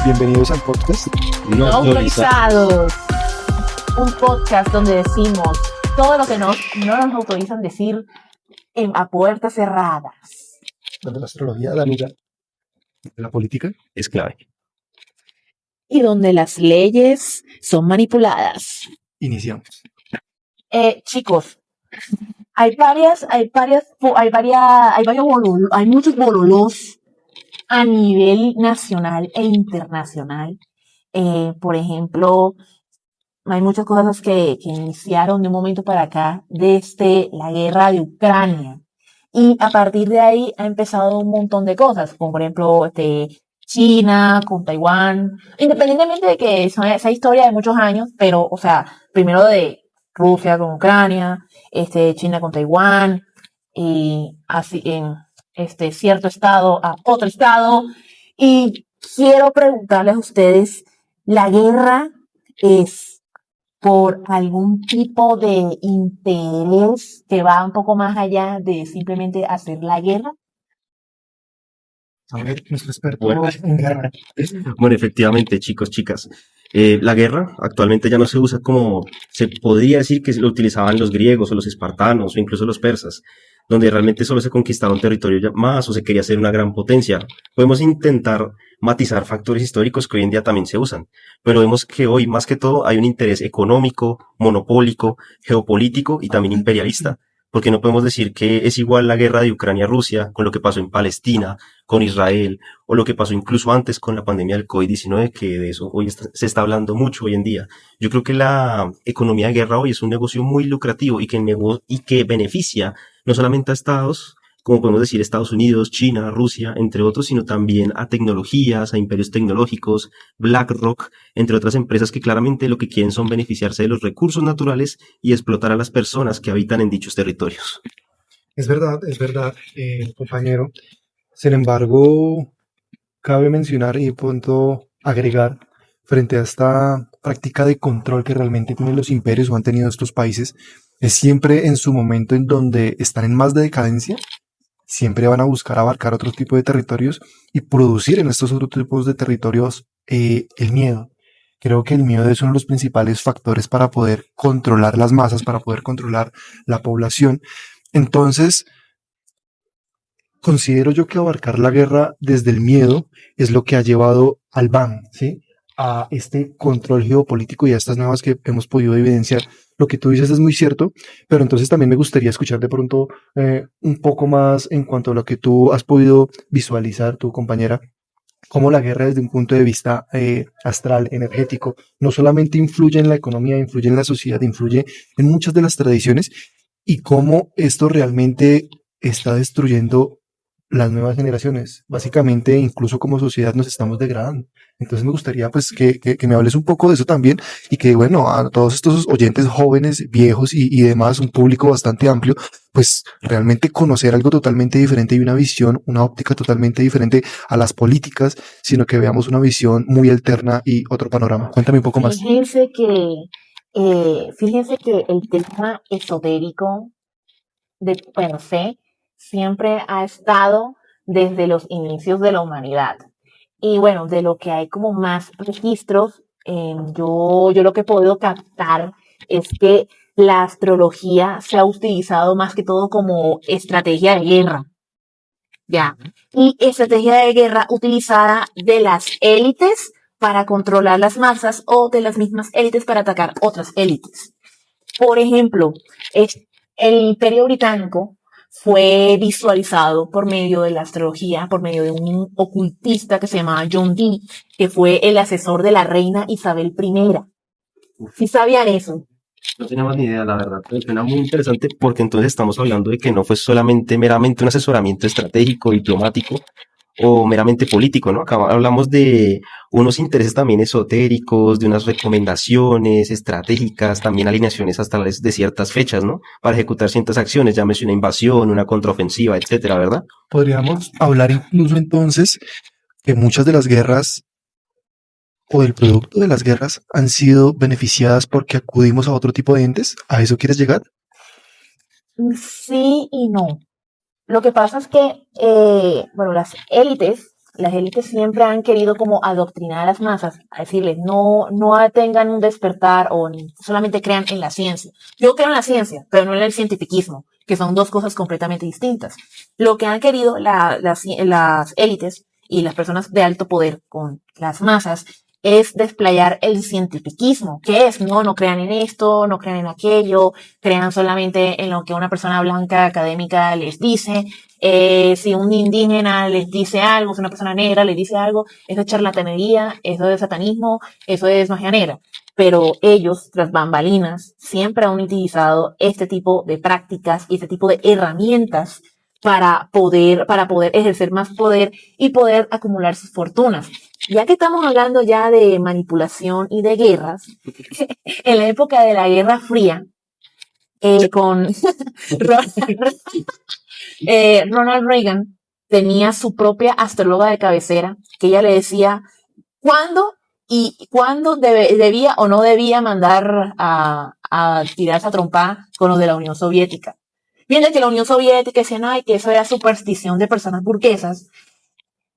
Bienvenidos al podcast. No autorizados. Un podcast donde decimos todo lo que no nos autorizan decir a puertas cerradas. Donde la astrología da lugar, la política es clave. Y donde las leyes son manipuladas. Iniciamos. Chicos, hay muchos bololos a nivel nacional e internacional. Por ejemplo, hay muchas cosas que iniciaron de un momento para acá desde la guerra de Ucrania. Y a partir de ahí ha empezado un montón de cosas, como por ejemplo China con Taiwán, independientemente de que esa historia de muchos años, pero, o sea, primero de Rusia con Ucrania, China con Taiwán, y así en cierto estado a otro estado. Y quiero preguntarles a ustedes, ¿la guerra es por algún tipo de interés que va un poco más allá de simplemente hacer la guerra? A ver, nuestro experto Bueno. en guerra. Bueno, efectivamente, chicos, chicas. La guerra actualmente ya no se usa como se podría decir que lo utilizaban los griegos o los espartanos o incluso los persas, donde realmente solo se conquistaba un territorio más o se quería ser una gran potencia. Podemos intentar matizar factores históricos que hoy en día también se usan, pero vemos que hoy más que todo hay un interés económico, monopólico, geopolítico y también imperialista. Porque no podemos decir que es igual la guerra de Ucrania-Rusia con lo que pasó en Palestina, con Israel, o lo que pasó incluso antes con la pandemia del COVID-19, que de eso hoy se está hablando mucho hoy en día. Yo creo que la economía de guerra hoy es un negocio muy lucrativo y que beneficia no solamente a estados, como podemos decir Estados Unidos, China, Rusia, entre otros, sino también a tecnologías, a imperios tecnológicos, BlackRock, entre otras empresas que claramente lo que quieren son beneficiarse de los recursos naturales y explotar a las personas que habitan en dichos territorios. Es verdad, compañero. Sin embargo, cabe mencionar y de pronto agregar frente a esta práctica de control que realmente tienen los imperios o han tenido estos países, es siempre en su momento en donde están en más de decadencia, siempre van a buscar abarcar otro tipo de territorios y producir en estos otros tipos de territorios el miedo. Creo que el miedo es uno de los principales factores para poder controlar las masas, para poder controlar la población. Entonces, considero yo que abarcar la guerra desde el miedo es lo que ha llevado al BAN, ¿sí? A este control geopolítico y a estas nuevas que hemos podido evidenciar. Lo que tú dices es muy cierto, pero entonces también me gustaría escuchar de pronto un poco más en cuanto a lo que tú has podido visualizar, tu compañera, cómo la guerra desde un punto de vista astral, energético, no solamente influye en la economía, influye en la sociedad, influye en muchas de las tradiciones y cómo esto realmente está destruyendo las nuevas generaciones. Básicamente, incluso como sociedad nos estamos degradando. Entonces me gustaría pues que me hables un poco de eso también y que bueno, a todos estos oyentes jóvenes, viejos y demás, un público bastante amplio, pues realmente conocer algo totalmente diferente y una visión, una óptica totalmente diferente a las políticas, sino que veamos una visión muy alterna y otro panorama. Cuéntame un poco más. Fíjense que el tema esotérico de per se siempre ha estado desde los inicios de la humanidad. Y bueno, de lo que hay como más registros, yo lo que he podido captar es que la astrología se ha utilizado más que todo como estrategia de guerra. Ya. Y estrategia de guerra utilizada de las élites para controlar las masas o de las mismas élites para atacar otras élites. Por ejemplo, el Imperio Británico fue visualizado por medio de la astrología, por medio de un ocultista que se llamaba John Dee, que fue el asesor de la reina Isabel I. ¿Sí sabían eso? No teníamos ni idea, la verdad, pero suena muy interesante porque entonces estamos hablando de que no fue solamente meramente un asesoramiento estratégico, diplomático o meramente político, ¿no? Acá hablamos de unos intereses también esotéricos, de unas recomendaciones estratégicas, también alineaciones astrales de ciertas fechas, ¿no? Para ejecutar ciertas acciones, llámese una invasión, una contraofensiva, etcétera, ¿verdad? Podríamos hablar incluso entonces que muchas de las guerras o del producto de las guerras han sido beneficiadas porque acudimos a otro tipo de entes. ¿A eso quieres llegar? Sí y no. Lo que pasa es que, bueno, las élites las élites siempre han querido como adoctrinar a las masas, a decirles, no tengan un despertar o solamente crean en la ciencia. Yo creo en la ciencia, pero no en el cientificismo, que son dos cosas completamente distintas. Lo que han querido las élites y las personas de alto poder con las masas es desplayar el cientificismo, que es, no crean en esto, no crean en aquello, crean solamente en lo que una persona blanca académica les dice. Si un indígena les dice algo, si una persona negra les dice algo, eso es charlatanería, eso es satanismo, eso es magia negra. Pero ellos, tras bambalinas, siempre han utilizado este tipo de prácticas y este tipo de herramientas para poder ejercer más poder y poder acumular sus fortunas. Ya que estamos hablando ya de manipulación y de guerras, en la época de la Guerra Fría, con Ronald Reagan tenía su propia astróloga de cabecera, que ella le decía cuándo debía o no debía mandar a tirarse a trompar con los de la Unión Soviética. Mientras que la Unión Soviética decían, ay, que eso era superstición de personas burguesas,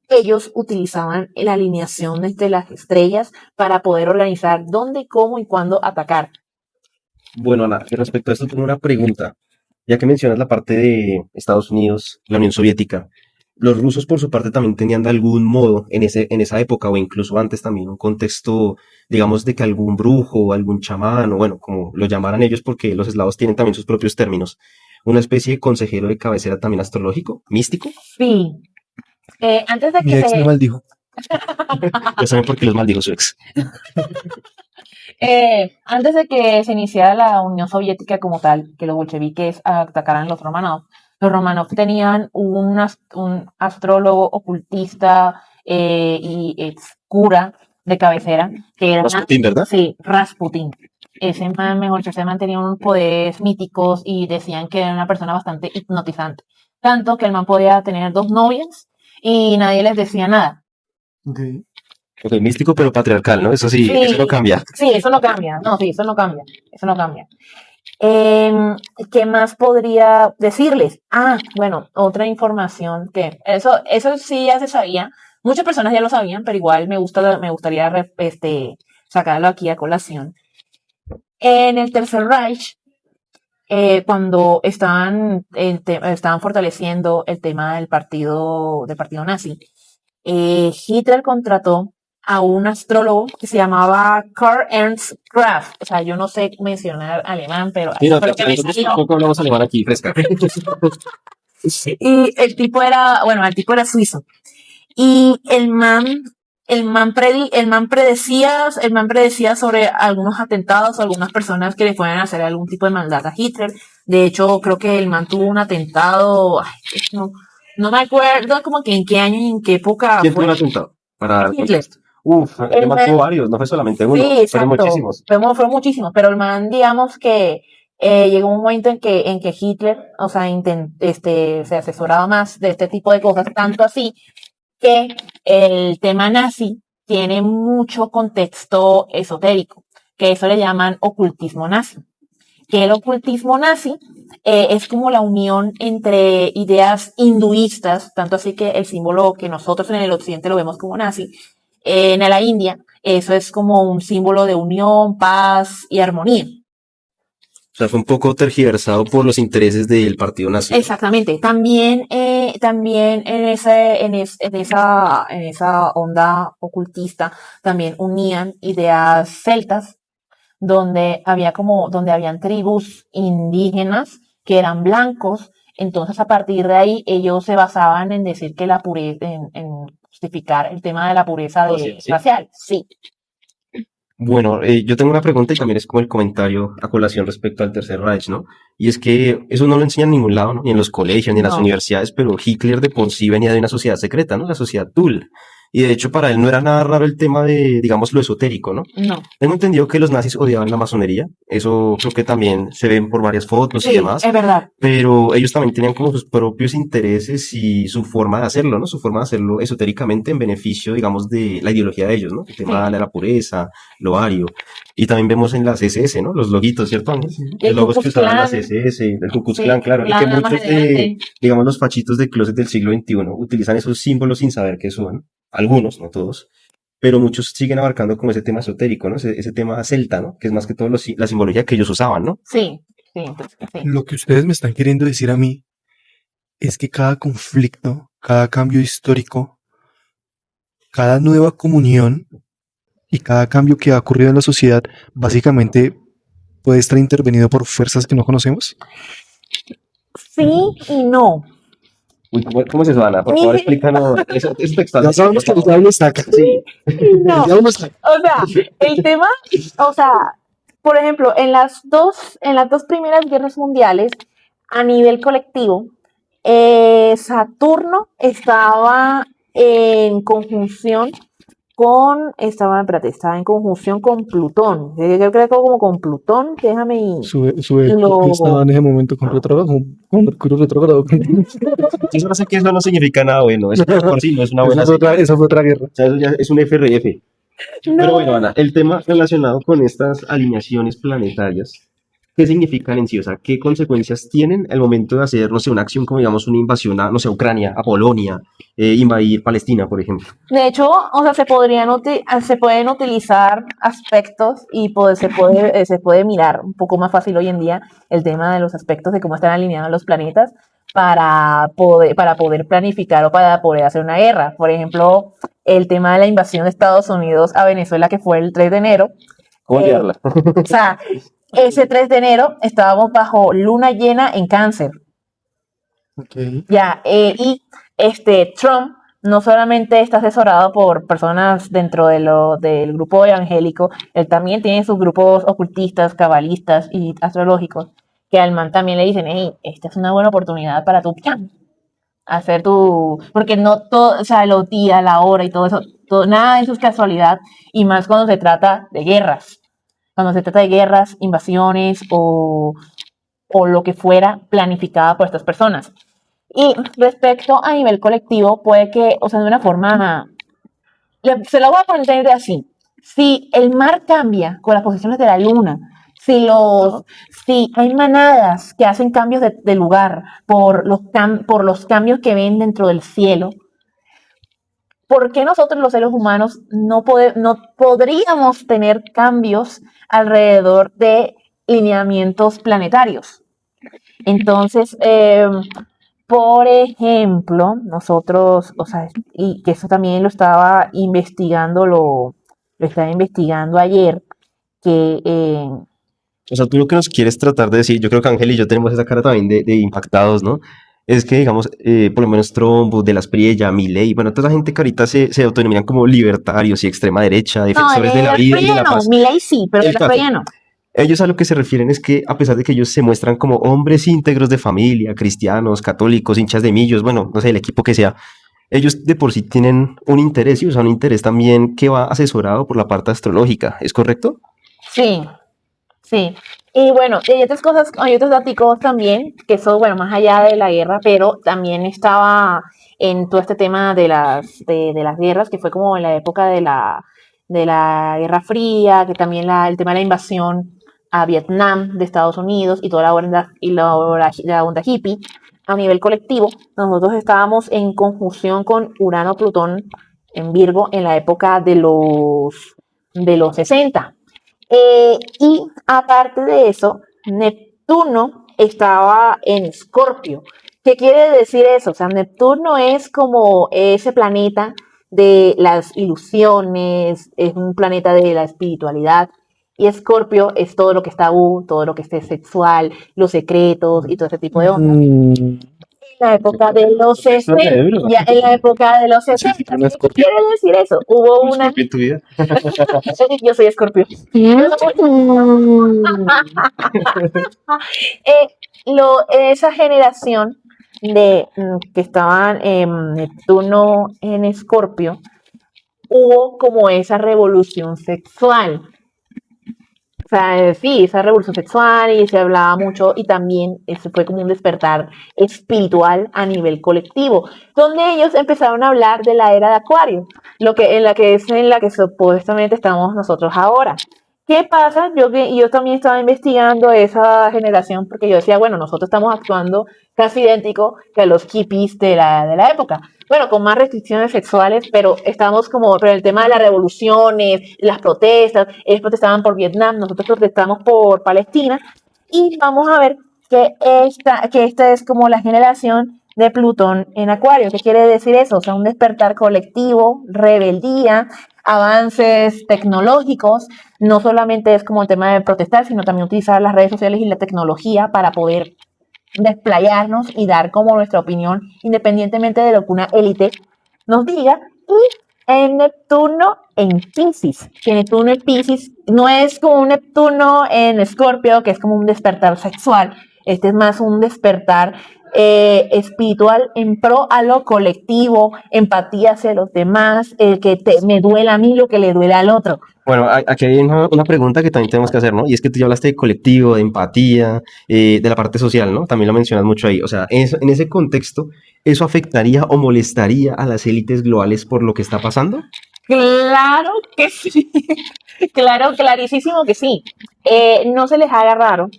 ellos utilizaban la alineación de las estrellas para poder organizar dónde, cómo y cuándo atacar. Bueno, Ana, respecto a esto tengo una pregunta. Ya que mencionas la parte de Estados Unidos, la Unión Soviética, los rusos por su parte también tenían de algún modo en esa época o incluso antes también un contexto, digamos, de que algún brujo o algún chamán o bueno, como lo llamaran ellos porque los eslavos tienen también sus propios términos, una especie de consejero de cabecera también astrológico, místico. Sí. Antes de Mi que ex me maldijo. Ya saben por qué los maldijo su ex. antes de que se iniciara la Unión Soviética como tal, que los bolcheviques atacaran los Romanov tenían un astrólogo ocultista y ex cura de cabecera, que era Rasputín, ¿verdad? sí, Rasputin. Ese man, mejor dicho, ese man tenía unos poderes míticos y decían que era una persona bastante hipnotizante. Tanto que el man podía tener 2 novias y nadie les decía nada. Okay. Ok, místico pero patriarcal, ¿no? Eso sí, eso no cambia. Sí, eso no cambia. No, sí, eso no cambia. Eso no cambia. ¿Qué más podría decirles? Bueno, otra información que eso sí ya se sabía. Muchas personas ya lo sabían, pero igual me gustaría sacarlo aquí a colación. En el Tercer Reich, cuando estaban fortaleciendo el tema del partido nazi, Hitler contrató a un astrólogo que se llamaba Karl Ernst Graf. O sea, yo no sé mencionar alemán, pero Mira, fue lo que me salió. poco hablamos alemán aquí, fresca. Y el tipo era suizo. Y el man predecía sobre algunos atentados o algunas personas que le puedan hacer algún tipo de maldad a Hitler. De hecho, creo que el man tuvo un atentado, no me acuerdo como que en qué año y en qué época ¿Quién tuvo un fue. atentado? Para Hitler. Uf, El él mató man- varios, no fue solamente uno, Sí, fueron exacto. muchísimos. Fueron muchísimos, pero el man, digamos que llegó un momento en que Hitler, o sea, se asesoraba más de este tipo de cosas, tanto así que el tema nazi tiene mucho contexto esotérico, que eso le llaman ocultismo nazi. Que el ocultismo nazi es como la unión entre ideas hinduistas, tanto así que el símbolo que nosotros en el occidente lo vemos como nazi, en la India, eso es como un símbolo de unión, paz y armonía. O sea, fue un poco tergiversado por los intereses del partido nazi. Exactamente. También en esa onda ocultista, también unían ideas celtas, donde habían tribus indígenas que eran blancos. Entonces, a partir de ahí, ellos se basaban en decir que la pureza, en justificar el tema de la pureza racial. Sí. Bueno, yo tengo una pregunta y también es como el comentario a colación respecto al Tercer Reich, ¿no? Y es que eso no lo enseñan en ningún lado, ¿no? Ni en los colegios, ni en las No. universidades, pero Hitler de por sí venía de una sociedad secreta, ¿no? La sociedad Thule. Y de hecho para él no era nada raro el tema de, digamos, lo esotérico, ¿no? No. Tengo entendido que los nazis odiaban la masonería, eso creo que también se ven por varias fotos y Sí, demás, es verdad. pero ellos también tenían como sus propios intereses y su forma de hacerlo, ¿no? Su forma de hacerlo esotéricamente en beneficio, digamos, de la ideología de ellos, ¿no? El tema Sí. de la pureza, lo ario. Y también vemos en las SS, ¿no? Los loguitos, ¿cierto, Ángel? El Los logos Ku que Klux usaban las Klan. SS, el Ku Klux Sí, Klan, claro. Y que más muchos de, adelante. digamos, los fachitos de closet del siglo XXI utilizan esos símbolos sin saber qué son. algunos, no todos, pero muchos siguen abarcando como ese tema esotérico, ¿no? Ese tema celta, ¿no? Que es más que todo la simbología que ellos usaban, ¿no? Sí, sí, entonces, sí. Lo que ustedes me están queriendo decir a mí es que cada conflicto, cada cambio histórico, cada nueva comunión y cada cambio que ha ocurrido en la sociedad, básicamente puede estar intervenido por fuerzas que no conocemos. Sí y no. Uy, ¿cómo es eso, Ana? Por favor, explícanos. Eso textual. Ya sabemos que el diablo está acá. Sí. No. El diablo está acá. O sea, el tema, o sea, por ejemplo, en las dos primeras guerras mundiales, a nivel colectivo, Saturno estaba en conjunción estaba en conjunción con Plutón. Yo creo que como con Plutón, déjame Yo estaba en ese momento con retrógrado, con Mercurio retrógrado. Yo solo sé que eso no significa nada bueno. Eso por sí no es una buena Esa fue otra guerra. O sea, eso ya es un FRF. Pero bueno, Ana, el tema relacionado con estas alineaciones planetarias, ¿qué significan en sí? O sea, ¿qué consecuencias tienen al momento de hacer, no sé, una acción como, digamos, una invasión a, no sé, a Ucrania, a Polonia, invadir Palestina, por ejemplo? De hecho, o sea, se pueden utilizar aspectos y se puede mirar un poco más fácil hoy en día el tema de los aspectos de cómo están alineados los planetas para poder planificar o para poder hacer una guerra. Por ejemplo, el tema de la invasión de Estados Unidos a Venezuela, que fue el 3 de enero. ¿Cómo olvidarla? O sea, ese 3 de enero estábamos bajo luna llena en Cáncer. Okay. Ya, y Trump no solamente está asesorado por personas dentro del grupo evangélico, él también tiene sus grupos ocultistas, cabalistas y astrológicos, que al man también le dicen, hey, esta es una buena oportunidad para tu hacer porque no todo, o sea, los días, la hora y todo eso, nada de eso es casualidad, y más cuando se trata de guerras, invasiones o lo que fuera planificada por estas personas. Y respecto a nivel colectivo, puede que, o sea, de una forma, se lo voy a poner así, si el mar cambia con las posiciones de la luna, si hay manadas que hacen cambios de lugar por los cambios que ven dentro del cielo, ¿por qué nosotros los seres humanos no podríamos tener cambios alrededor de lineamientos planetarios? Entonces, por ejemplo, nosotros, o sea, y que eso también lo estaba investigando, lo estaba investigando ayer, que O sea, tú lo que nos quieres tratar de decir, yo creo que Ángel y yo tenemos esa cara también de impactados, ¿no? Es que, digamos, por lo menos Trump, de las Priella, Milei, bueno, toda esa gente que ahorita se autodenominan como libertarios y extrema derecha, defensores de la vida y de la paz. Milei sí, pero de El las caso, Priella no. ellos a lo que se refieren es que, a pesar de que ellos se muestran como hombres íntegros de familia, cristianos, católicos, hinchas de millos, bueno, no sé, el equipo que sea, ellos de por sí tienen un interés y usan un interés también que va asesorado por la parte astrológica, ¿es correcto? Sí, sí. Y bueno, hay otras cosas, hay otros datos también, que eso, bueno, más allá de la guerra, pero también estaba en todo este tema de las guerras, que fue como en la época de la Guerra Fría, que también el tema de la invasión a Vietnam de Estados Unidos y toda la onda hippie a nivel colectivo. Nosotros estábamos en conjunción con Urano-Plutón en Virgo en la época de los 60. Y aparte de eso, Neptuno estaba en Escorpio. ¿Qué quiere decir eso? O sea, Neptuno es como ese planeta de las ilusiones, es un planeta de la espiritualidad. Y Escorpio es todo lo que es tabú, todo lo que es sexual, los secretos y todo ese tipo de ondas. En la época de los 60, ya en la época de los 60, ¿qué quiere decir eso? Hubo una... ¿En tu vida? Yo soy Escorpio. Esa generación que estaban en Neptuno en Escorpio, hubo como esa revolución sexual. O sea, sí, esa revolución sexual y se hablaba mucho y también eso fue como un despertar espiritual a nivel colectivo, donde ellos empezaron a hablar de la era de Acuario, en la que supuestamente estamos nosotros ahora. ¿Qué pasa? Yo también estaba investigando esa generación porque yo decía, bueno, nosotros estamos actuando casi idéntico que los hippies de la época. Bueno, con más restricciones sexuales, pero estamos como, pero el tema de las revoluciones, las protestas, ellos protestaban por Vietnam, nosotros protestamos por Palestina, y vamos a ver que esta es como la generación de Plutón en Acuario. ¿Qué quiere decir eso? O sea, un despertar colectivo, rebeldía, avances tecnológicos. No solamente es como el tema de protestar, sino también utilizar las redes sociales y la tecnología para poder desplayarnos y dar como nuestra opinión, independientemente de lo que una élite nos diga. Y en Neptuno en Pisces, que Neptuno en Pisces no es como un Neptuno en Escorpio, que es como un despertar sexual. Este es más un despertar espiritual en pro a lo colectivo, empatía hacia los demás, el que me duela a mí lo que le duele al otro. Bueno, aquí hay una pregunta que también tenemos que hacer, ¿no? Y es que tú ya hablaste de colectivo, de empatía, de la parte social, ¿no? También lo mencionas mucho ahí. O sea, en ese contexto, ¿eso afectaría o molestaría a las élites globales por lo que está pasando? Claro que sí, claro, clarísimo que sí. No se les haga raro.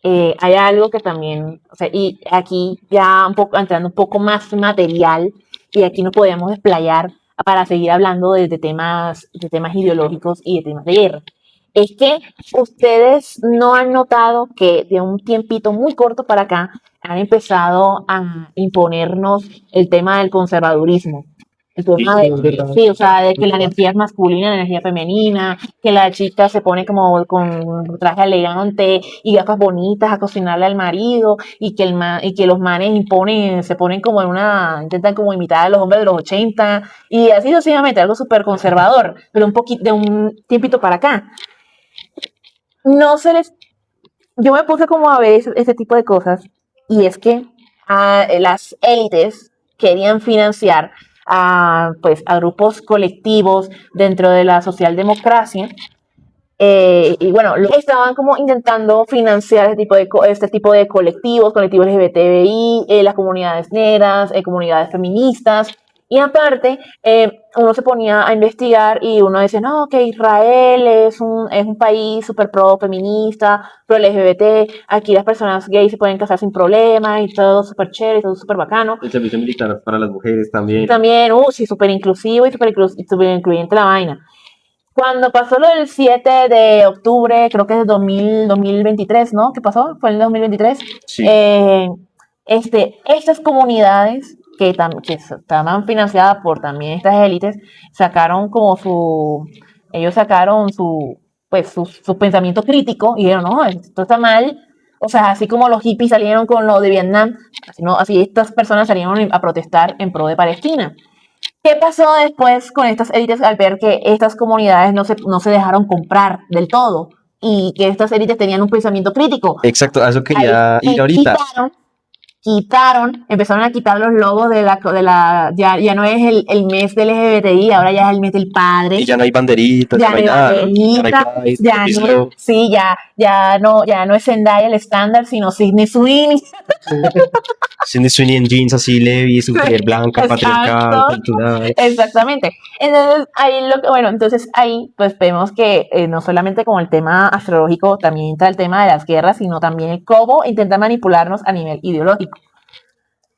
Hay algo que también, o sea, y aquí ya un poco, entrando un poco más material, y aquí nos podemos desplayar para seguir hablando de temas ideológicos y de temas de guerra. Es que ustedes no han notado que de un tiempito muy corto para acá han empezado a imponernos el tema del conservadurismo. El tema sí, o sea, de que la energía es masculina, la energía femenina, que la chica se pone como con traje elegante y gafas bonitas a cocinarle al marido, y que y que los manes se ponen como intentan como imitar a los hombres de los 80, y así sucesivamente, algo súper conservador, pero un poquito, de un tiempito para acá. No se les, yo me puse como a ver ese tipo de cosas, y es que las élites querían financiar pues, a grupos colectivos dentro de la socialdemocracia. Y bueno, estaban como intentando financiar este tipo de colectivos LGBTI, las comunidades negras, comunidades feministas. Y aparte, uno se ponía a investigar y uno decía, no, que Israel es un país súper pro feminista, pro LGBT, aquí las personas gays se pueden casar sin problema y todo súper chévere, todo súper bacano. El servicio militar para las mujeres también. También, sí, súper inclusivo y súper incluyente la vaina. Cuando pasó lo del 7 de octubre, creo que es de 2023, ¿no? ¿Qué pasó? Fue en el 2023. Sí. Estas comunidades que estaban financiadas por también estas élites, ellos sacaron su pensamiento crítico y dijeron, no, esto está mal. O sea, así como los hippies salieron con lo de Vietnam, así estas personas salieron a protestar en pro de Palestina. ¿Qué pasó después con estas élites al ver que estas comunidades no se dejaron comprar del todo y que estas élites tenían un pensamiento crítico? Exacto, a eso quería ir ahorita. Empezaron a quitar los logos ya no es el mes del LGBTI, ahora ya es el mes del padre. Y ya no hay banderitas, ya no hay nada. Ya no es Zendaya el estándar, sino Sydney Sweeney. Sydney Sweeney en jeans así, Levi, super blanca, patriarcal, cultural. Exactamente. Entonces ahí pues vemos que no solamente como el tema astrológico, también entra el tema de las guerras, sino también cómo intentan manipularnos a nivel ideológico.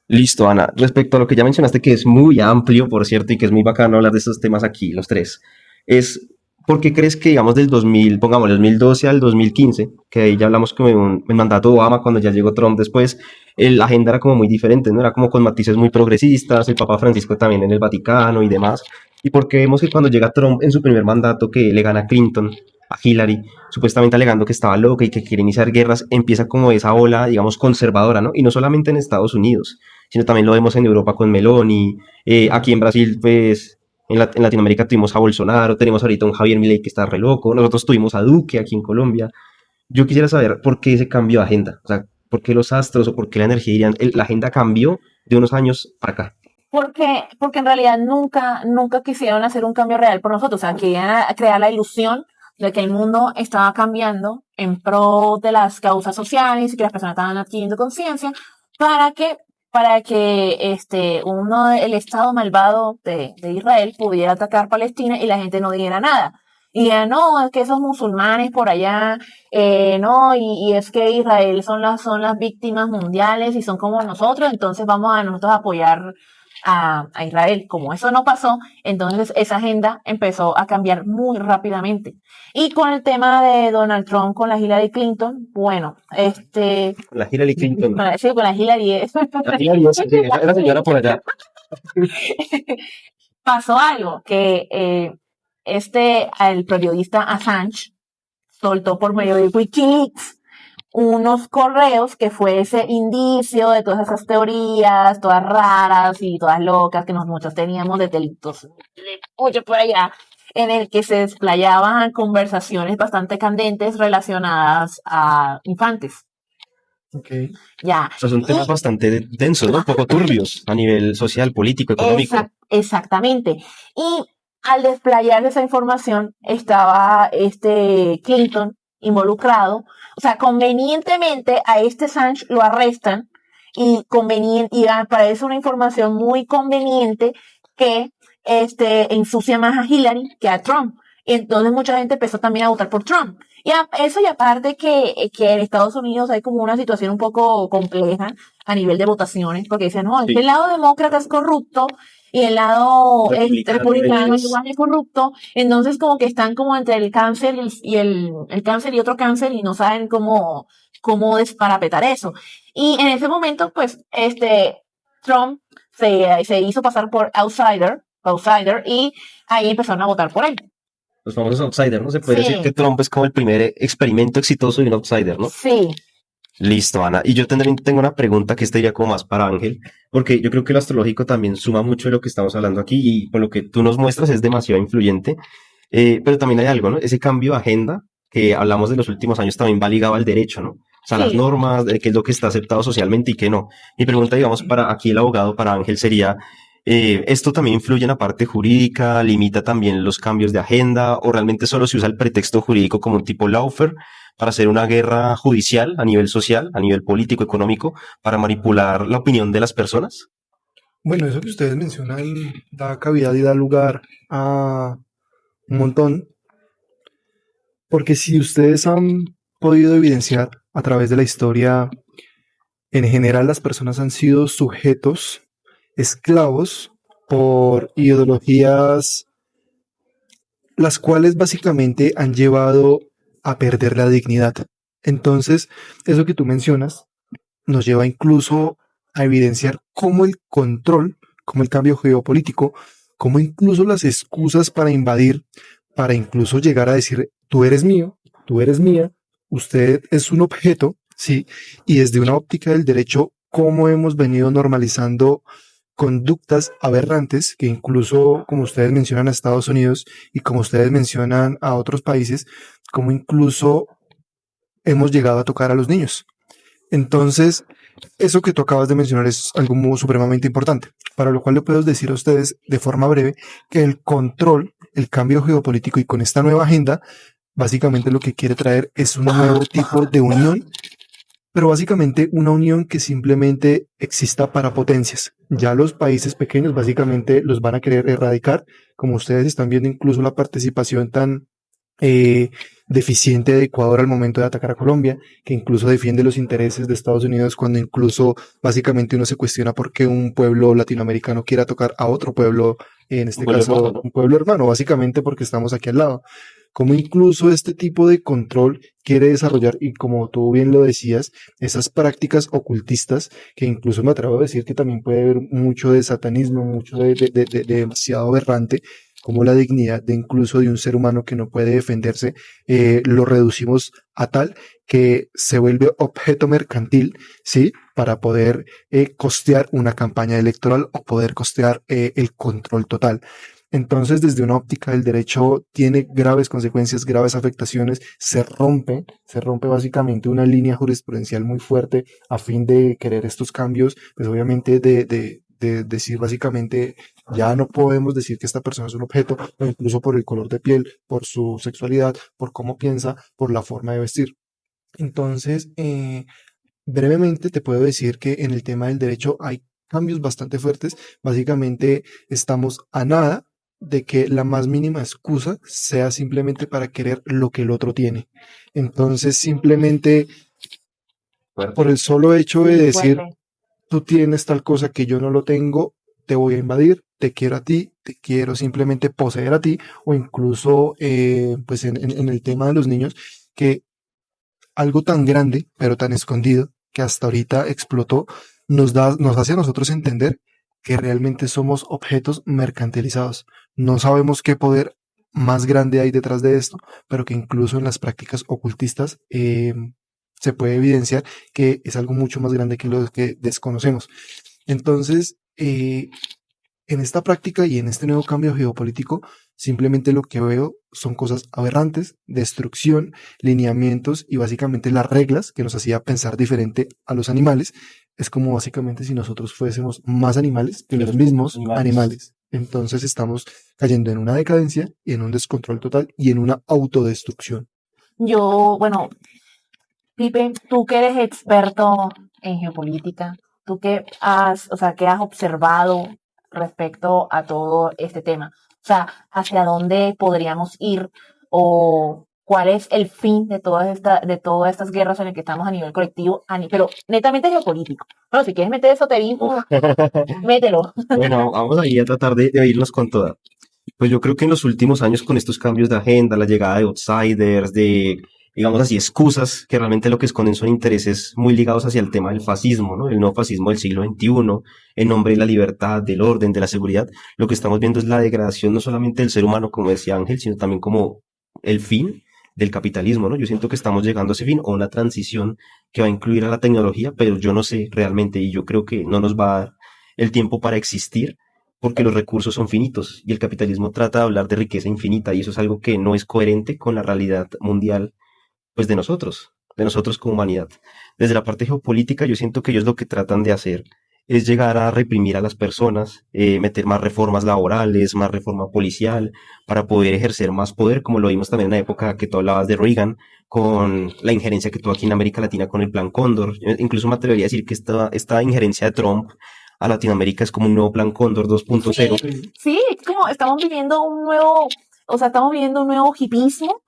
Listo, Ana. Respecto a lo que ya mencionaste, que es muy amplio, por cierto, y que es muy bacano hablar de estos temas aquí, los tres, ¿por qué crees que, digamos, del 2000, pongamos, del 2012 al 2015, que ahí ya hablamos como el mandato de Obama, cuando ya llegó Trump después, la agenda era como muy diferente, ¿no? Era como con matices muy progresistas, el Papa Francisco también en el Vaticano y demás. ¿Y por qué vemos que cuando llega Trump en su primer mandato, que le gana a Clinton, a Hillary, supuestamente alegando que estaba loca y que quiere iniciar guerras, empieza como esa ola, digamos, conservadora, ¿no? Y no solamente en Estados Unidos, sino también lo vemos en Europa con Meloni, aquí en Brasil, pues en Latinoamérica tuvimos a Bolsonaro, tenemos ahorita un Javier Milei que está re loco, nosotros tuvimos a Duque aquí en Colombia. Yo quisiera saber por qué ese cambio de agenda, o sea, por qué los astros o por qué la energía dirían, la agenda cambió de unos años para acá. Porque en realidad nunca quisieron hacer un cambio real por nosotros, o sea, querían crear la ilusión de que el mundo estaba cambiando en pro de las causas sociales y que las personas estaban adquiriendo conciencia para que el Estado malvado de Israel pudiera atacar Palestina y la gente no dijera nada. Y ya no, es que esos musulmanes por allá, no, y es que Israel son las víctimas mundiales y son como nosotros, entonces vamos a nosotros a apoyar a Israel. Como eso no pasó, entonces esa agenda empezó a cambiar muy rápidamente. Y con el tema de Donald Trump con la Hillary Clinton, bueno, La Hillary Clinton. sí, con la Hillary, La Hillary, sí, sí, la señora por allá. pasó algo que el periodista Assange soltó por medio de Wikileaks unos correos que fue ese indicio de todas esas teorías, todas raras y todas locas que nosotros teníamos de delitos mucho por allá, en el que se desplayaban conversaciones bastante candentes relacionadas a infantes. Ok. Ya. O sea, son temas bastante densos, ¿no? Un poco turbios a nivel social, político, económico. Exactamente. Y al desplayar esa información estaba Clinton involucrado. O sea, convenientemente a Assange lo arrestan y aparece una información muy conveniente que ensucia más a Hillary que a Trump. Y entonces mucha gente empezó también a votar por Trump. Eso y aparte que en Estados Unidos hay como una situación un poco compleja a nivel de votaciones, porque dicen, no, Sí. el lado demócrata es corrupto y el lado republicano es- igual es corrupto, entonces como que están como entre el cáncer el cáncer y otro cáncer y no saben cómo desparapetar eso. Y en ese momento, pues, Trump se hizo pasar por outsider, y ahí empezaron a votar por él. Los famosos outsiders, ¿no? Se puede decir que Sí, Trump es como el primer experimento exitoso de un outsider, ¿no? sí, Listo, Ana. Y yo tengo una pregunta que esta iría como más para Ángel, porque yo creo que lo astrológico también suma mucho de lo que estamos hablando aquí y con lo que tú nos muestras es demasiado influyente. Pero también hay algo, ¿no? Ese cambio de agenda que hablamos de los últimos años también va ligado al derecho, ¿no? O sea, las sí. normas, de qué es lo que está aceptado socialmente y qué no. Mi pregunta, digamos, para aquí el abogado, para Ángel, sería, ¿esto también influye en la parte jurídica? ¿Limita también los cambios de agenda? ¿O realmente solo se usa el pretexto jurídico como un tipo lawfare para hacer una guerra judicial a nivel social, a nivel político, económico, para manipular la opinión de las personas? Bueno, eso que ustedes mencionan da cavidad y da lugar a un montón, porque si ustedes han podido evidenciar a través de la historia, en general las personas han sido sujetos, esclavos, por ideologías, las cuales básicamente han llevado a perder la dignidad. Entonces, eso que tú mencionas nos lleva incluso a evidenciar cómo el control, cómo el cambio geopolítico, cómo incluso las excusas para invadir, para incluso llegar a decir, tú eres mío, tú eres mía, usted es un objeto, ¿sí? Y desde una óptica del derecho, cómo hemos venido normalizando conductas aberrantes que incluso, como ustedes mencionan a Estados Unidos y como ustedes mencionan a otros países, como incluso hemos llegado a tocar a los niños. Entonces, eso que tú acabas de mencionar es algo muy supremamente importante, para lo cual le puedo decir a ustedes de forma breve que el control, el cambio geopolítico y con esta nueva agenda, básicamente lo que quiere traer es un nuevo tipo de unión, pero básicamente una unión que simplemente exista para potencias. Ya los países pequeños básicamente los van a querer erradicar, como ustedes están viendo incluso la participación tan eh, deficiente de Ecuador al momento de atacar a Colombia, que incluso defiende los intereses de Estados Unidos cuando incluso básicamente uno se cuestiona por qué un pueblo latinoamericano quiera tocar a otro pueblo, en este Vuelve caso hermano, ¿no? un pueblo hermano, básicamente porque estamos aquí al lado. Como incluso este tipo de control quiere desarrollar, y como tú bien lo decías, esas prácticas ocultistas, que incluso me atrevo a decir que también puede haber mucho de satanismo, mucho de demasiado aberrante, como la dignidad de incluso de un ser humano que no puede defenderse, lo reducimos a tal que se vuelve objeto mercantil, ¿sí? Para poder costear una campaña electoral o poder costear el control total. Entonces, desde una óptica del derecho, tiene graves consecuencias, graves afectaciones, se rompe básicamente una línea jurisprudencial muy fuerte a fin de querer estos cambios, pues obviamente de decir básicamente ya no podemos decir que esta persona es un objeto, o incluso por el color de piel, por su sexualidad, por cómo piensa, por la forma de vestir. Entonces, brevemente te puedo decir que en el tema del derecho hay cambios bastante fuertes. Básicamente estamos a nada de que la más mínima excusa sea simplemente para querer lo que el otro tiene. Entonces, simplemente Fuerte. por el solo hecho de Sí, decir, fuerte. tú tienes tal cosa que yo no lo tengo, te voy a invadir, te quiero a ti, te quiero simplemente poseer a ti, o incluso, pues en el tema de los niños, que algo tan grande, pero tan escondido, que hasta ahorita explotó, nos hace a nosotros entender que realmente somos objetos mercantilizados. No sabemos qué poder más grande hay detrás de esto, pero que incluso en las prácticas ocultistas se puede evidenciar que es algo mucho más grande que lo que desconocemos. Entonces, en esta práctica y en este nuevo cambio geopolítico, simplemente lo que veo son cosas aberrantes, destrucción, lineamientos y básicamente las reglas que nos hacía pensar diferente a los animales. Es como básicamente si nosotros fuésemos más animales que los mismos animales. Entonces estamos cayendo en una decadencia y en un descontrol total y en una autodestrucción. Yo, bueno, Pipe, tú que eres experto en geopolítica, tú qué has, o sea, qué has observado respecto a todo este tema, o sea, hacia dónde podríamos ir o cuál es el fin de todas estas guerras en las que estamos a nivel colectivo, pero netamente geopolítico. Bueno, si quieres meter esoterismo, mételo. Bueno, vamos ahí a tratar de irnos con toda. Pues yo creo que en los últimos años con estos cambios de agenda, la llegada de outsiders, de, digamos así, excusas, que realmente lo que esconden son intereses muy ligados hacia el tema del fascismo, ¿no? El nuevo fascismo del siglo XXI, en nombre de la libertad, del orden, de la seguridad, lo que estamos viendo es la degradación no solamente del ser humano, como decía Ángel, sino también como el fin del capitalismo, ¿no? Yo siento que estamos llegando a ese fin o una transición que va a incluir a la tecnología, pero yo no sé realmente y yo creo que no nos va a dar el tiempo para existir porque los recursos son finitos y el capitalismo trata de hablar de riqueza infinita y eso es algo que no es coherente con la realidad mundial, pues de nosotros como humanidad. Desde la parte geopolítica yo siento que ellos lo que tratan de hacer es llegar a reprimir a las personas, meter más reformas laborales, más reforma policial, para poder ejercer más poder, como lo vimos también en la época que tú hablabas de Reagan, con la injerencia que tuvo aquí en América Latina con el Plan Cóndor. Incluso me atrevería a decir que esta injerencia de Trump a Latinoamérica es como un nuevo Plan Cóndor 2.0. Sí, es como estamos viviendo un nuevo, o sea, estamos viviendo un nuevo hipismo,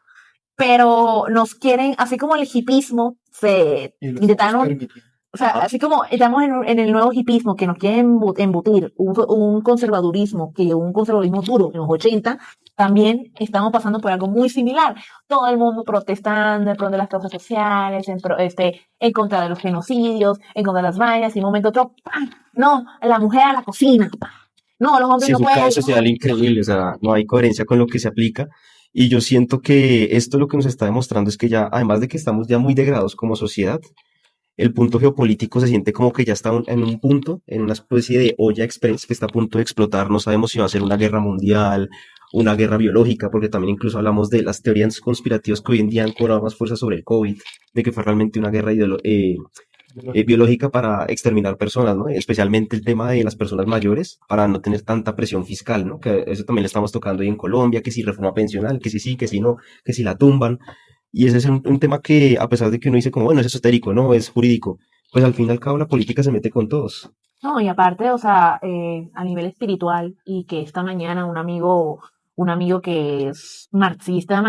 pero nos quieren, así como el hipismo se intentaron, o sea, así como estamos en el nuevo hipismo que nos quieren embutir un conservadurismo, que un conservadurismo duro en los 80, también estamos pasando por algo muy similar. Todo el mundo protestando en pro de las causas sociales, en contra de los genocidios, en contra de las vainas, y un momento otro, ¡pam! No, la mujer a la cocina, ¡pam! No, los hombres Sí, no es un pueden. caos social increíble, o sea, no hay coherencia con lo que se aplica. Y yo siento que esto lo que nos está demostrando es que ya, además de que estamos ya muy degradados como sociedad, el punto geopolítico se siente como que ya está en un punto, en una especie de olla express que está a punto de explotar. No sabemos si va a ser una guerra mundial, una guerra biológica, porque también incluso hablamos de las teorías conspirativas que hoy en día han cobrado más fuerza sobre el COVID, de que fue realmente una guerra biológica para exterminar personas, ¿no? Especialmente el tema de las personas mayores, para no tener tanta presión fiscal, ¿no? Que eso también lo estamos tocando hoy en Colombia, que si reforma pensional, que si sí, que si no, que si la tumban. Y ese es un tema que, a pesar de que uno dice como, bueno, es esotérico, no, es jurídico, pues al fin y al cabo la política se mete con todos. No, y aparte, o sea, a nivel espiritual, y que esta mañana un amigo que es marxista,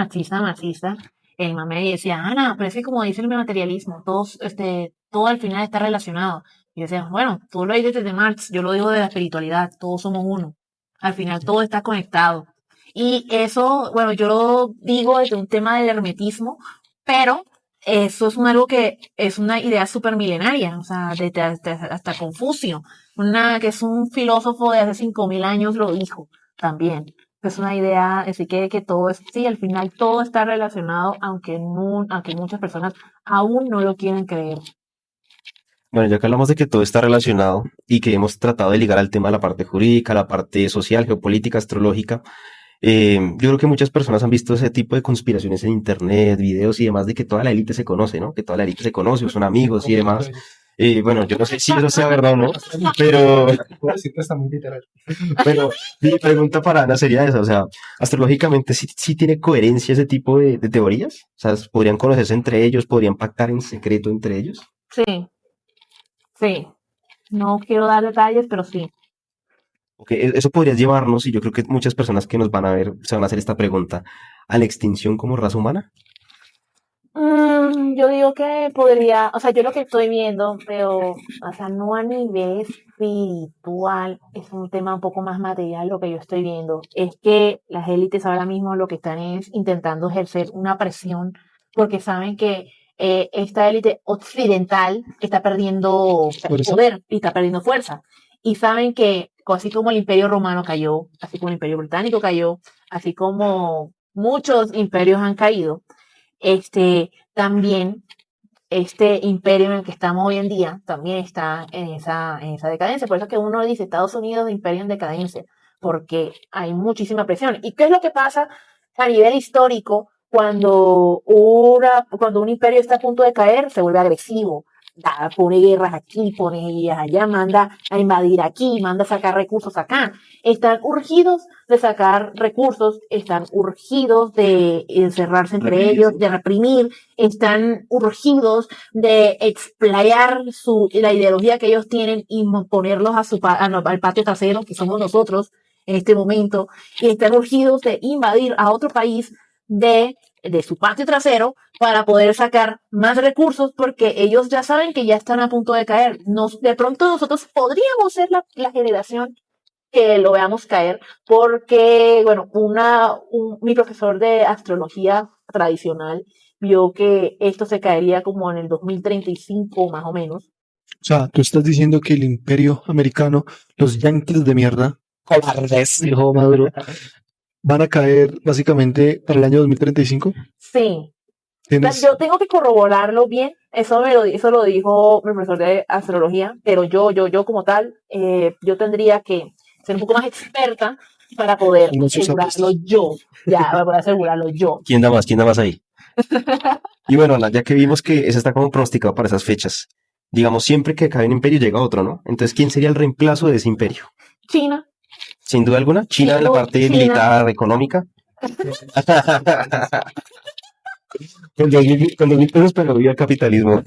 el mame decía, Ana, pero es que como dice el materialismo, todo al final está relacionado. Y decía, bueno, tú lo dices desde Marx, yo lo digo de la espiritualidad, todos somos uno. Al final todo está conectado. Y eso, bueno, yo lo digo desde un tema del hermetismo, pero eso es algo que es una idea súper milenaria, o sea, desde hasta Confucio, que es un filósofo de hace 5000 años lo dijo también. Es una idea, así que todo es, sí, al final todo está relacionado, aunque muchas personas aún no lo quieren creer. Bueno, ya que hablamos de que todo está relacionado y que hemos tratado de ligar al tema de la parte jurídica, la parte social, geopolítica, astrológica, yo creo que muchas personas han visto ese tipo de conspiraciones en internet, videos y demás, de que toda la élite se conoce, ¿no? Que toda la élite se conoce, o son amigos y demás. Bueno, yo no sé si eso sea verdad o no, pero, Puedo decir que está muy literal. pero mi pregunta para Ana sería esa, o sea, astrológicamente sí tiene coherencia ese tipo de teorías, o sea, podrían conocerse entre ellos, podrían pactar en secreto entre ellos. Sí, sí. No quiero dar detalles, pero sí. Ok, eso podría llevarnos, y yo creo que muchas personas que nos van a ver se van a hacer esta pregunta, ¿a la extinción como raza humana? Yo digo que podría, o sea, yo lo que estoy viendo, pero, o sea, no a nivel espiritual, es un tema un poco más material lo que yo estoy viendo. Es que las élites ahora mismo lo que están es intentando ejercer una presión porque saben que esta élite occidental está perdiendo Por eso, poder y está perdiendo fuerza. Y saben que así como el Imperio Romano cayó, así como el Imperio Británico cayó, así como muchos imperios han caído, también este imperio en el que estamos hoy en día también está en esa decadencia. Por eso es que uno dice Estados Unidos, imperio en decadencia, porque hay muchísima presión. ¿Y qué es lo que pasa a nivel histórico cuando un imperio está a punto de caer? Se vuelve agresivo. Pone guerras aquí, pone guerras allá, manda a invadir aquí, manda a sacar recursos acá. Están urgidos de sacar recursos, están urgidos de encerrarse entre ellos, de reprimir, están urgidos de explayar la ideología que ellos tienen y ponerlos al patio trasero, que somos nosotros en este momento, y están urgidos de invadir a otro país de su patio trasero para poder sacar más recursos porque ellos ya saben que ya están a punto de caer. De pronto nosotros podríamos ser la generación que lo veamos caer, porque, bueno, mi profesor de astrología tradicional vio que esto se caería como en el 2035 más o menos. o sea, tú estás diciendo que el imperio americano, los yanquis de mierda, cobardes, dijo Maduro, van a caer básicamente para el año 2035. Sí, Tienes, yo tengo que corroborarlo bien, eso lo dijo mi profesor de astrología, pero yo como tal, yo tendría que ser un poco más experta para poder no sus asegurarlo apuestas. yo, ya, para poder asegurarlo yo. ¿Quién da más? ¿Quién da más ahí? Y bueno, Ana, ya que vimos que ese está como pronosticado para esas fechas, digamos, siempre que cae un imperio llega otro, ¿no? Entonces, ¿quién sería el reemplazo de ese imperio? China, Sin duda alguna, China en la parte China, militar, económica. Con 2.000 pesos, pero viva el capitalismo.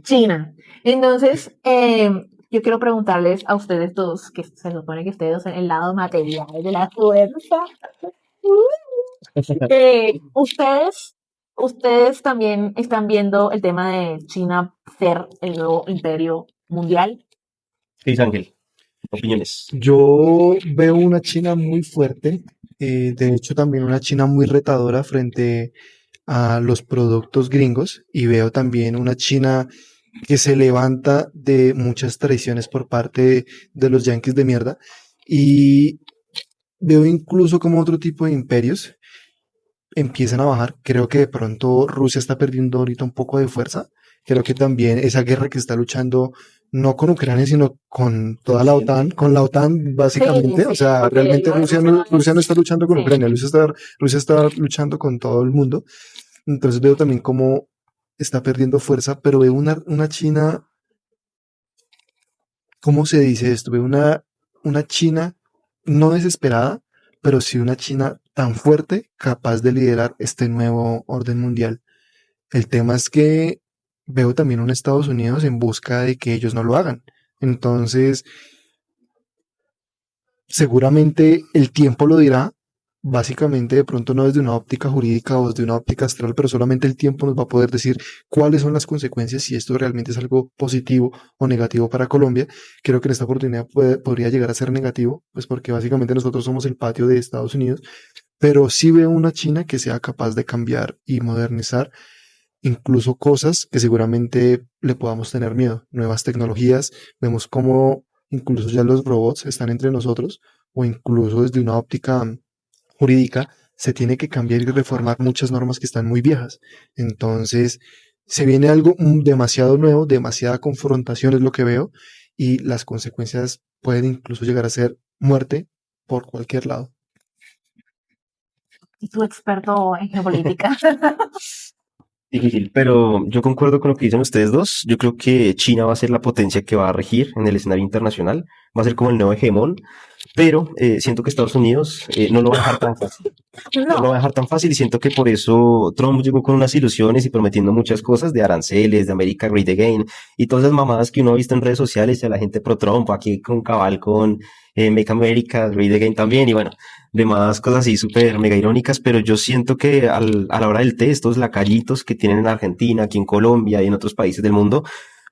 China. Entonces, yo quiero preguntarles a ustedes dos, que se supone que ustedes son el lado material de la fuerza, ustedes también están viendo el tema de China ser el nuevo imperio mundial. Luis Ángel, opiniones. Yo veo una China muy fuerte, de hecho también una China muy retadora frente a los productos gringos y veo también una China que se levanta de muchas traiciones por parte de los yanquis de mierda y veo incluso como otro tipo de imperios empiezan a bajar. Creo que de pronto Rusia está perdiendo ahorita un poco de fuerza. Creo que también esa guerra que está luchando no con Ucrania, sino con toda la OTAN, con la OTAN Sí, básicamente. O sí, sea, porque realmente Rusia no está luchando con sí. Ucrania, Rusia está luchando con todo el mundo. Entonces veo también cómo está perdiendo fuerza, pero veo una China, ¿cómo se dice esto? Veo una China no desesperada, pero sí una China tan fuerte, capaz de liderar este nuevo orden mundial. El tema es que veo también un Estados Unidos en busca de que ellos no lo hagan. Entonces, seguramente el tiempo lo dirá, básicamente de pronto no desde una óptica jurídica o desde una óptica astral, pero solamente el tiempo nos va a poder decir cuáles son las consecuencias, si esto realmente es algo positivo o negativo para Colombia. Creo que en esta oportunidad podría llegar a ser negativo, pues porque básicamente nosotros somos el patio de Estados Unidos, pero sí veo una China que sea capaz de cambiar y modernizar incluso cosas que seguramente le podamos tener miedo, nuevas tecnologías, vemos cómo incluso ya los robots están entre nosotros o incluso desde una óptica jurídica se tiene que cambiar y reformar muchas normas que están muy viejas. Entonces, se viene algo demasiado nuevo, demasiada confrontación es lo que veo y las consecuencias pueden incluso llegar a ser muerte por cualquier lado. Y tu experto en geopolítica. Difícil, pero yo concuerdo con lo que dicen ustedes dos. Yo creo que China va a ser la potencia que va a regir en el escenario internacional, va a ser como el nuevo hegemón, pero siento que Estados Unidos no lo va a dejar tan fácil. No lo va a No, dejar tan fácil y siento que por eso Trump llegó con unas ilusiones y prometiendo muchas cosas de aranceles, de America Great Again y todas esas mamadas que uno ha visto en redes sociales y a la gente pro Trump, aquí con cabal con Make America Great Again también y bueno, demás cosas así súper mega irónicas, pero yo siento que a la hora del té, estos lacallitos que tienen en Argentina, aquí en Colombia y en otros países del mundo,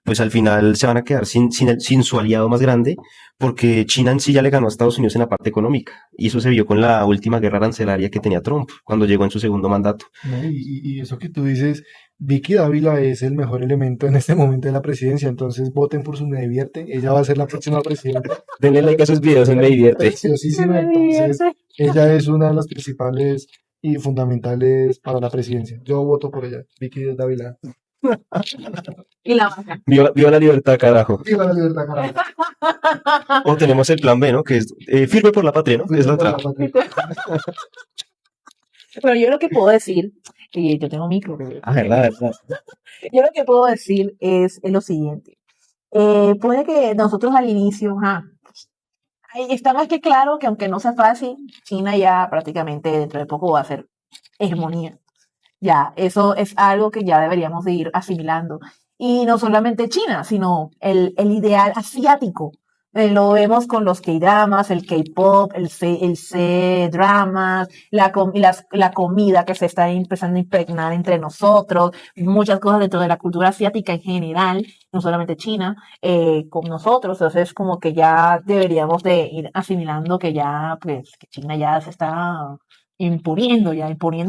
pues al final se van a quedar sin su aliado más grande, porque China en sí ya le ganó a Estados Unidos en la parte económica, y eso se vio con la última guerra arancelaria que tenía Trump cuando llegó en su segundo mandato. ¿No? Y eso que tú dices, Vicky Dávila es el mejor elemento en este momento de la presidencia, entonces voten por su Me Divierte, ella va a ser la próxima presidenta. Denle like a sus videos, me divierte. Preciosísima, me entonces divierte. ella es una de las principales y fundamentales para la presidencia. Yo voto por ella, Vicky Dávila. Y la vaca. Viva, viva la libertad, carajo. Viva la libertad, carajo. O tenemos el plan B, ¿no? Que es firme por la patria, ¿no? Que es la Por otra. la patria. Pero yo lo que puedo decir, y yo tengo micro, Ah, verdad, verdad. yo lo que puedo decir es lo siguiente. Puede que nosotros al inicio, ahí está más que claro que aunque no sea fácil, China ya prácticamente dentro de poco va a ser hegemonía. Ya, eso es algo que ya deberíamos de ir asimilando. Y no solamente China, sino el ideal asiático. Lo vemos con los K-dramas, el K-pop, el C-dramas, la comida que se está empezando a impregnar entre nosotros, muchas cosas dentro de la cultura asiática en general, no solamente China, con nosotros. Entonces, como que ya deberíamos de ir asimilando que ya, pues, que China ya se está imponiendo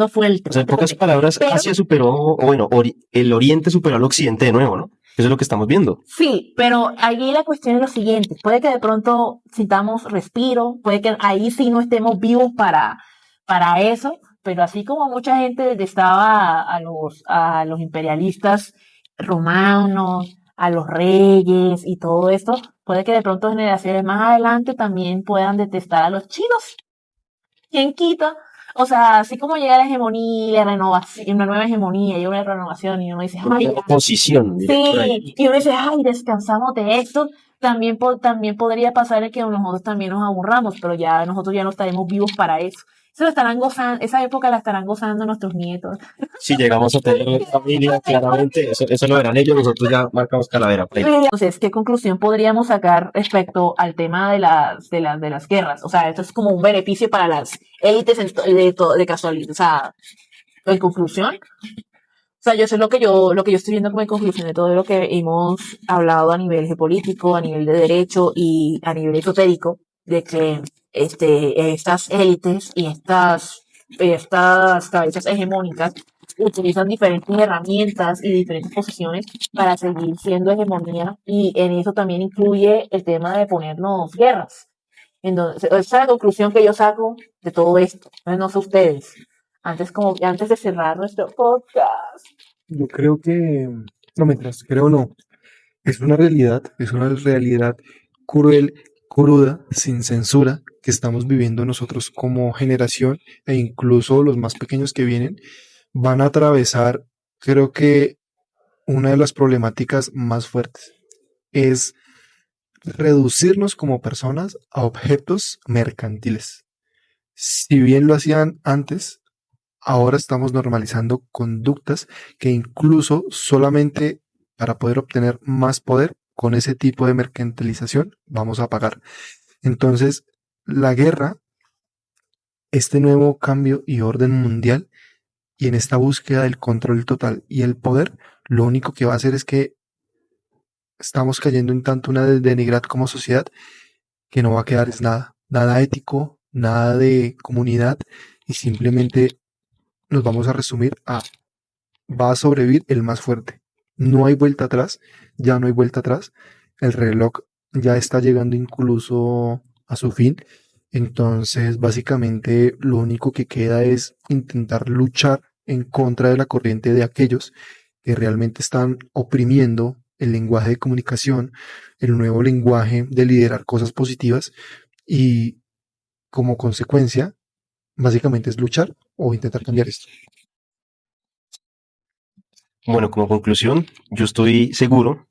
fuerte, O sea, en pocas fuerte. palabras, Pero Asia superó, o bueno, el Oriente superó al Occidente de nuevo, ¿no? Eso es lo que estamos viendo. sí, pero ahí la cuestión es lo siguiente, puede que de pronto sintamos respiro, puede que ahí sí no estemos vivos para eso, pero así como mucha gente detestaba a los imperialistas romanos, a los reyes y todo esto, puede que de pronto generaciones más adelante también puedan detestar a los chinos. ¿Quién quita? O sea, así como llega la hegemonía, la renovación, una nueva hegemonía y una renovación, y uno dice, ay, Una oposición, diré por ahí. sí, y uno dice, ay, descansamos de esto, también, también podría pasar el que nosotros también nos aburramos, pero ya nosotros ya no estaremos vivos para eso. Eso lo estarán gozando, esa época la estarán gozando nuestros nietos. Si llegamos a tener familia, claramente, eso lo verán ellos, nosotros ya marcamos calavera. Por ahí. Entonces, ¿qué conclusión podríamos sacar respecto al tema de las guerras? O sea, esto es como un beneficio para las élites de casualidad. O sea, en conclusión, o sea, yo sé lo que yo estoy viendo como en conclusión de todo lo que hemos hablado a nivel geopolítico, a nivel de derecho y a nivel esotérico, de que estas élites y estas cabezas hegemónicas utilizan diferentes herramientas y diferentes posiciones para seguir siendo hegemonía y en eso también incluye el tema de ponernos guerras. Entonces, esa es la conclusión que yo saco de todo esto. Entonces, no sé ustedes. Antes de cerrar nuestro podcast. Yo creo que, no mientras, creo no, es una realidad cruel, cruda, sin censura, que estamos viviendo nosotros como generación e incluso los más pequeños que vienen van a atravesar, creo que una de las problemáticas más fuertes es reducirnos como personas a objetos mercantiles. Si bien lo hacían antes, ahora estamos normalizando conductas que incluso solamente para poder obtener más poder con ese tipo de mercantilización vamos a pagar. Entonces, la guerra, este nuevo cambio y orden mundial y en esta búsqueda del control total y el poder, lo único que va a hacer es que estamos cayendo en tanto una denigrar como sociedad que no va a quedar es nada, nada ético, nada de comunidad y simplemente nos vamos a resumir a va a sobrevivir el más fuerte. No hay vuelta atrás, ya no hay vuelta atrás. El reloj ya está llegando incluso a su fin. Entonces, básicamente, lo único que queda es intentar luchar en contra de la corriente de aquellos que realmente están oprimiendo el lenguaje de comunicación, el nuevo lenguaje de liderar cosas positivas y como consecuencia, básicamente es luchar o intentar cambiar esto. Bueno, como conclusión, yo estoy seguro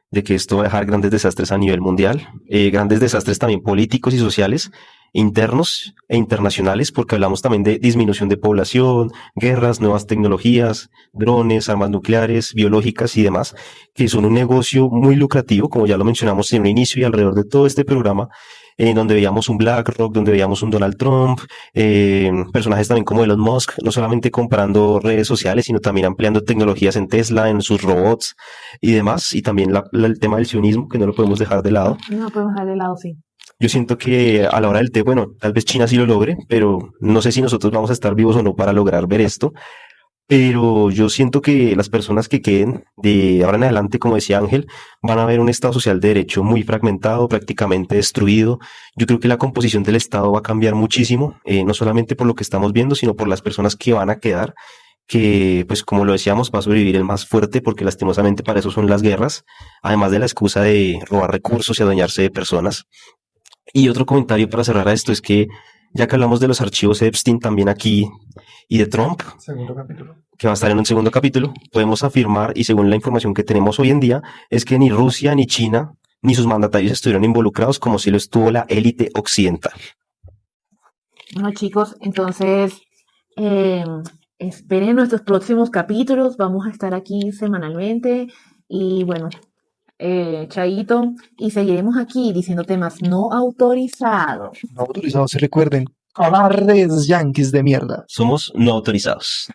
de que esto va a dejar grandes desastres a nivel mundial, grandes desastres también políticos y sociales, internos e internacionales, porque hablamos también de disminución de población, guerras, nuevas tecnologías, drones, armas nucleares, biológicas y demás, que son un negocio muy lucrativo, como ya lo mencionamos en un inicio y alrededor de todo este programa, en donde veíamos un BlackRock, donde veíamos un Donald Trump, personajes también como Elon Musk, no solamente comprando redes sociales, sino también ampliando tecnologías en Tesla, en sus robots y demás, y también el tema del sionismo, que no lo podemos dejar de lado. No podemos dejar de lado, sí. Yo siento que a la hora del té, bueno, tal vez China sí lo logre, pero no sé si nosotros vamos a estar vivos o no para lograr ver esto. Pero yo siento que las personas que queden de ahora en adelante, como decía Ángel, van a ver un Estado social de derecho muy fragmentado, prácticamente destruido. Yo creo que la composición del Estado va a cambiar muchísimo, no solamente por lo que estamos viendo, sino por las personas que van a quedar, que pues como lo decíamos, va a sobrevivir el más fuerte, porque lastimosamente para eso son las guerras, además de la excusa de robar recursos y adueñarse de personas. Y otro comentario para cerrar a esto es que, ya que hablamos de los archivos Epstein también aquí y de Trump, Segundo capítulo. que va a estar en un segundo capítulo, podemos afirmar, y según la información que tenemos hoy en día, es que ni Rusia, ni China, ni sus mandatarios estuvieron involucrados como si lo estuvo la élite occidental. Bueno, chicos, entonces eh, esperen nuestros próximos capítulos. Vamos a estar aquí semanalmente. Y bueno, chaito. Y seguiremos aquí diciendo temas no autorizados. No autorizados, se recuerden. Cobardes yanquis de mierda. Somos no autorizados.